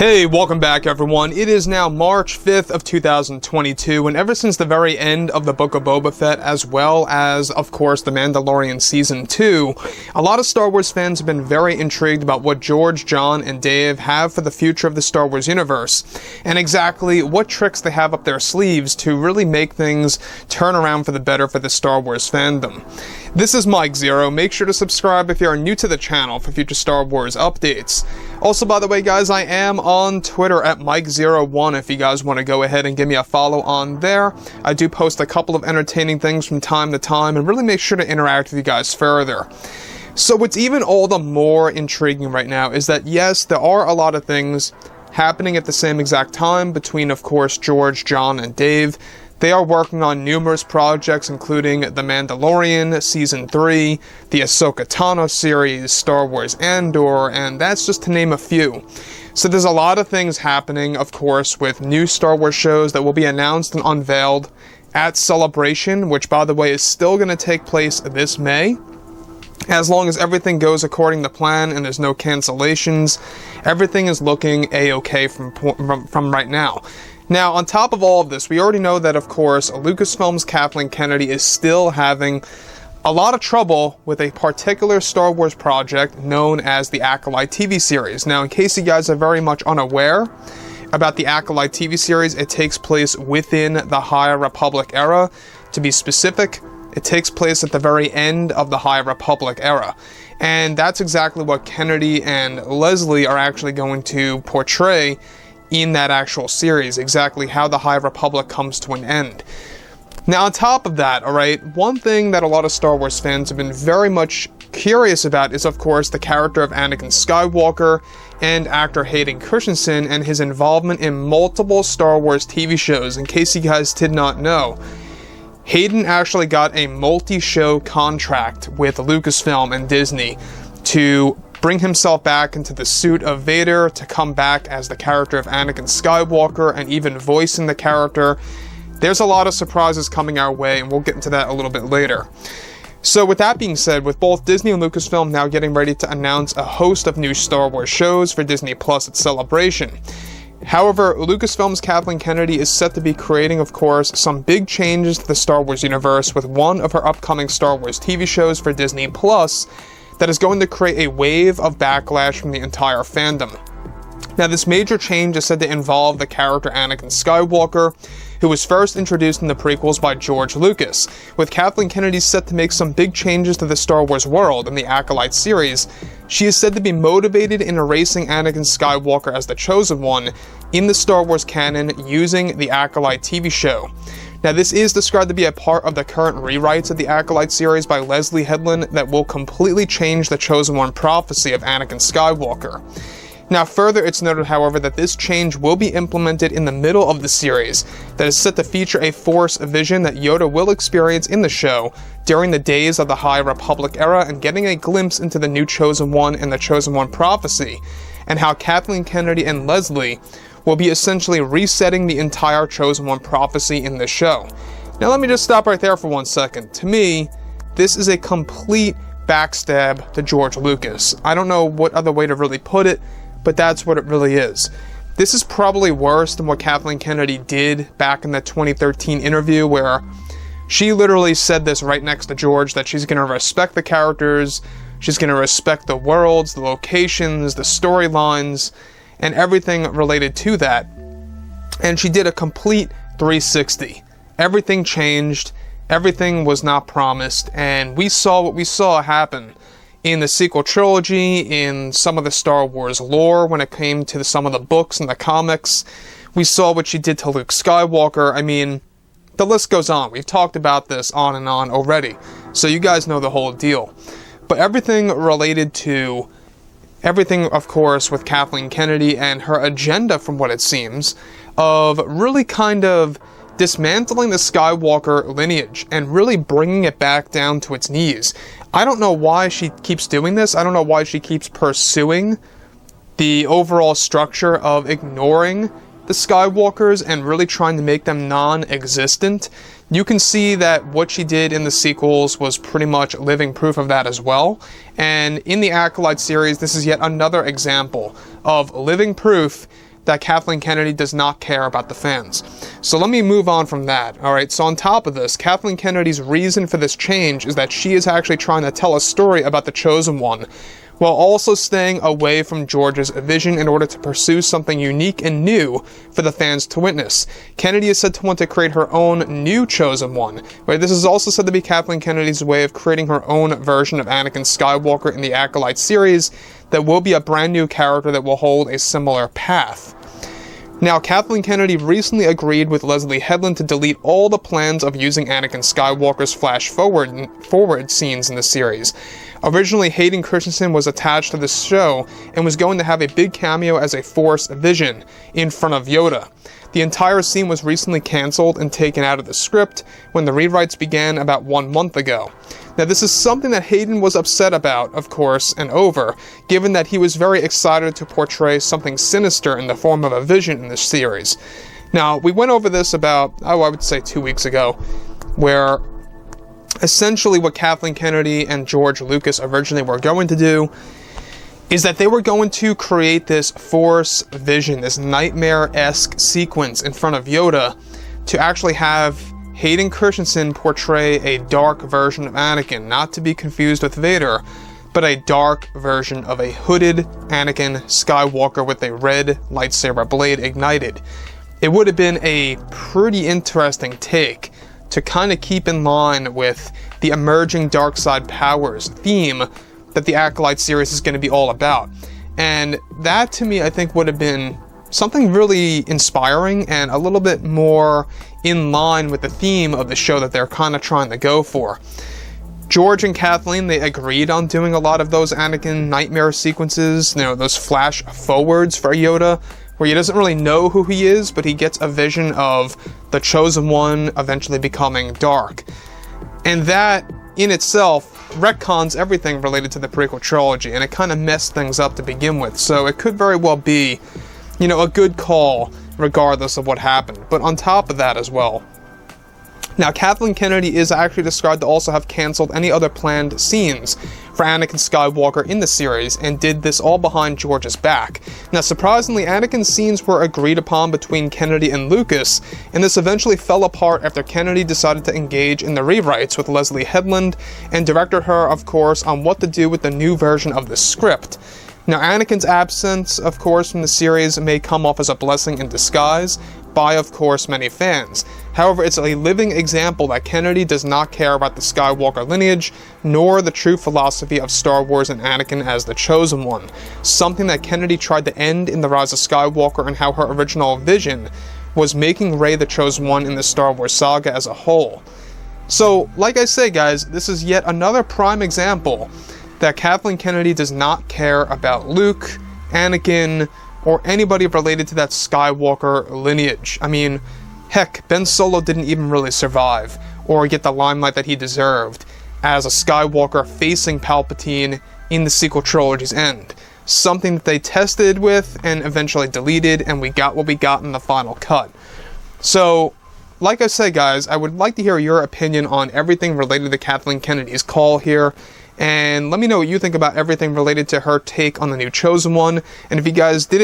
Hey, welcome back everyone. It is now March 5th of 2022, and ever since the very end of the Book of Boba Fett, as well as, of course, The Mandalorian Season 2, a lot of Star Wars fans have been very intrigued about what George, Jon, and Dave have for the future of the Star Wars universe, and exactly what tricks they have up their sleeves to really make things turn around for the better for the Star Wars fandom. This is Mike Zero. Make sure to subscribe if you are new to the channel for future Star Wars updates. Also, by the way, guys, I am on Twitter at Mike01 if you guys want to go ahead and give me a follow on there. I do post a couple of entertaining things from time to time and really make sure to interact with you guys further. So what's even all the more intriguing right now is that, yes, there are a lot of things happening at the same exact time between, of course, George, Jon, and Dave. They are working on numerous projects, including The Mandalorian, Season 3, the Ahsoka Tano series, Star Wars Andor, and that's just to name a few. So there's a lot of things happening, of course, with new Star Wars shows that will be announced and unveiled at Celebration, which, by the way, is still going to take place this May. As long as everything goes according to plan and there's no cancellations, everything is looking a-okay from right now. Now, on top of all of this, we already know that, of course, Lucasfilm's Kathleen Kennedy is still having a lot of trouble with a particular Star Wars project known as the Acolyte TV series. Now, in case you guys are very much unaware about the Acolyte TV series, it takes place within the High Republic era. To be specific, it takes place at the very end of the High Republic era. And that's exactly what Kennedy and Leslie are actually going to portray in that actual series, exactly how the High Republic comes to an end. Now, on top of that, alright, one thing that a lot of Star Wars fans have been very much curious about is, of course, the character of Anakin Skywalker and actor Hayden Christensen and his involvement in multiple Star Wars TV shows. In case you guys did not know, Hayden actually got a multi-show contract with Lucasfilm and Disney to bring himself back into the suit of Vader, to come back as the character of Anakin Skywalker, and even voicing the character. There's a lot of surprises coming our way, and we'll get into that a little bit later. So with that being said, with both Disney and Lucasfilm now getting ready to announce a host of new Star Wars shows for Disney Plus at Celebration. However, Lucasfilm's Kathleen Kennedy is set to be creating, of course, some big changes to the Star Wars universe with one of her upcoming Star Wars TV shows for Disney Plus that is going to create a wave of backlash from the entire fandom. Now, this major change is said to involve the character Anakin Skywalker, who was first introduced in the prequels by George Lucas. With Kathleen Kennedy set to make some big changes to the Star Wars world in the Acolyte series, she is said to be motivated in erasing Anakin Skywalker as the Chosen One in the Star Wars canon using the Acolyte TV show. Now, this is described to be a part of the current rewrites of the Acolyte series by Leslie Headland that will completely change the Chosen One prophecy of Anakin Skywalker. Now, further, it's noted, however, that this change will be implemented in the middle of the series that is set to feature a Force vision that Yoda will experience in the show during the days of the High Republic era, and getting a glimpse into the new Chosen One and the Chosen One prophecy, and how Kathleen Kennedy and Leslie will be essentially resetting the entire Chosen One prophecy in this show. Now, let me just stop right there for 1 second. To me, this is a complete backstab to George Lucas. I don't know what other way to really put it, but that's what it really is. This is probably worse than what Kathleen Kennedy did back in the 2013 interview, where she literally said this right next to George, that she's going to respect the characters, she's going to respect the worlds, the locations, the storylines, and everything related to that. And she did a complete 360. Everything changed, everything was not promised, and we saw what we saw happen in the sequel trilogy, in some of the Star Wars lore when it came to some of the books and the comics. We saw what she did to Luke Skywalker. I mean, the list goes on. We've talked about this on and on already, so you guys know the whole deal. But everything related to everything, of course, with Kathleen Kennedy and her agenda, from what it seems, of really kind of dismantling the Skywalker lineage and really bringing it back down to its knees. I don't know why she keeps doing this. I don't know why she keeps pursuing the overall structure of ignoring the Skywalkers and really trying to make them non-existent. You can see that what she did in the sequels was pretty much living proof of that as well. And in the Acolyte series, this is yet another example of living proof that Kathleen Kennedy does not care about the fans. So let me move on from that. Alright, so on top of this, Kathleen Kennedy's reason for this change is that she is actually trying to tell a story about the Chosen One, while also staying away from George's vision in order to pursue something unique and new for the fans to witness. Kennedy is said to want to create her own new Chosen One, where this is also said to be Kathleen Kennedy's way of creating her own version of Anakin Skywalker in the Acolyte series that will be a brand new character that will hold a similar path. Now, Kathleen Kennedy recently agreed with Leslie Headland to delete all the plans of using Anakin Skywalker's flash-forward scenes in the series. Originally, Hayden Christensen was attached to the show and was going to have a big cameo as a Force Vision in front of Yoda. The entire scene was recently cancelled and taken out of the script when the rewrites began about 1 month ago. Now, this is something that Hayden was upset about, of course, and over, given that he was very excited to portray something sinister in the form of a vision in this series. Now, we went over this about, I would say 2 weeks ago, where essentially what Kathleen Kennedy and George Lucas originally were going to do is that they were going to create this Force Vision, this nightmare-esque sequence in front of Yoda to actually have Hayden Christensen portray a dark version of Anakin, not to be confused with Vader, but a dark version of a hooded Anakin Skywalker with a red lightsaber blade ignited. It would have been a pretty interesting take to kind of keep in line with the emerging dark side powers theme that the Acolyte series is going to be all about. And that, to me, I think would have been something really inspiring and a little bit more in line with the theme of the show that they're kind of trying to go for. George and Kathleen, they agreed on doing a lot of those Anakin nightmare sequences, you know, those flash forwards for Yoda, where he doesn't really know who he is, but he gets a vision of the Chosen One eventually becoming dark. And that, in itself, retcons everything related to the prequel trilogy, and it kind of messed things up to begin with, so it could very well be, you know, a good call regardless of what happened. But on top of that as well, now Kathleen Kennedy is actually described to also have cancelled any other planned scenes for Anakin Skywalker in the series, and did this all behind George's back. Now, surprisingly, Anakin's scenes were agreed upon between Kennedy and Lucas, and this eventually fell apart after Kennedy decided to engage in the rewrites with Leslie Headland, and directed her, of course, on what to do with the new version of the script. Now, Anakin's absence, of course, from the series may come off as a blessing in disguise by, of course, many fans. However, it's a living example that Kennedy does not care about the Skywalker lineage, nor the true philosophy of Star Wars and Anakin as the Chosen One, something that Kennedy tried to end in The Rise of Skywalker, and how her original vision was making Rey the Chosen One in the Star Wars saga as a whole. So, like I say, guys, this is yet another prime example that Kathleen Kennedy does not care about Luke, Anakin, or anybody related to that Skywalker lineage. I mean, heck, Ben Solo didn't even really survive, or get the limelight that he deserved, as a Skywalker facing Palpatine in the sequel trilogy's end. Something that they tested with, and eventually deleted, and we got what we got in the final cut. So, like I say, guys, I would like to hear your opinion on everything related to Kathleen Kennedy's call here, and let me know what you think about everything related to her take on the new Chosen One. And if you guys did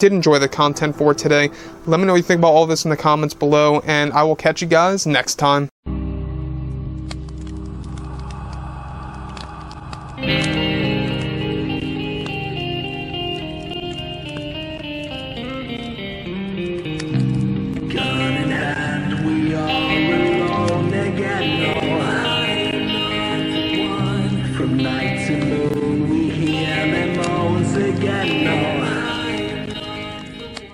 enjoy the content for today, let me know what you think about all this in the comments below, and I will catch you guys next time. Gun in hand, we are alone again. No hiding on the one. From night to moon, we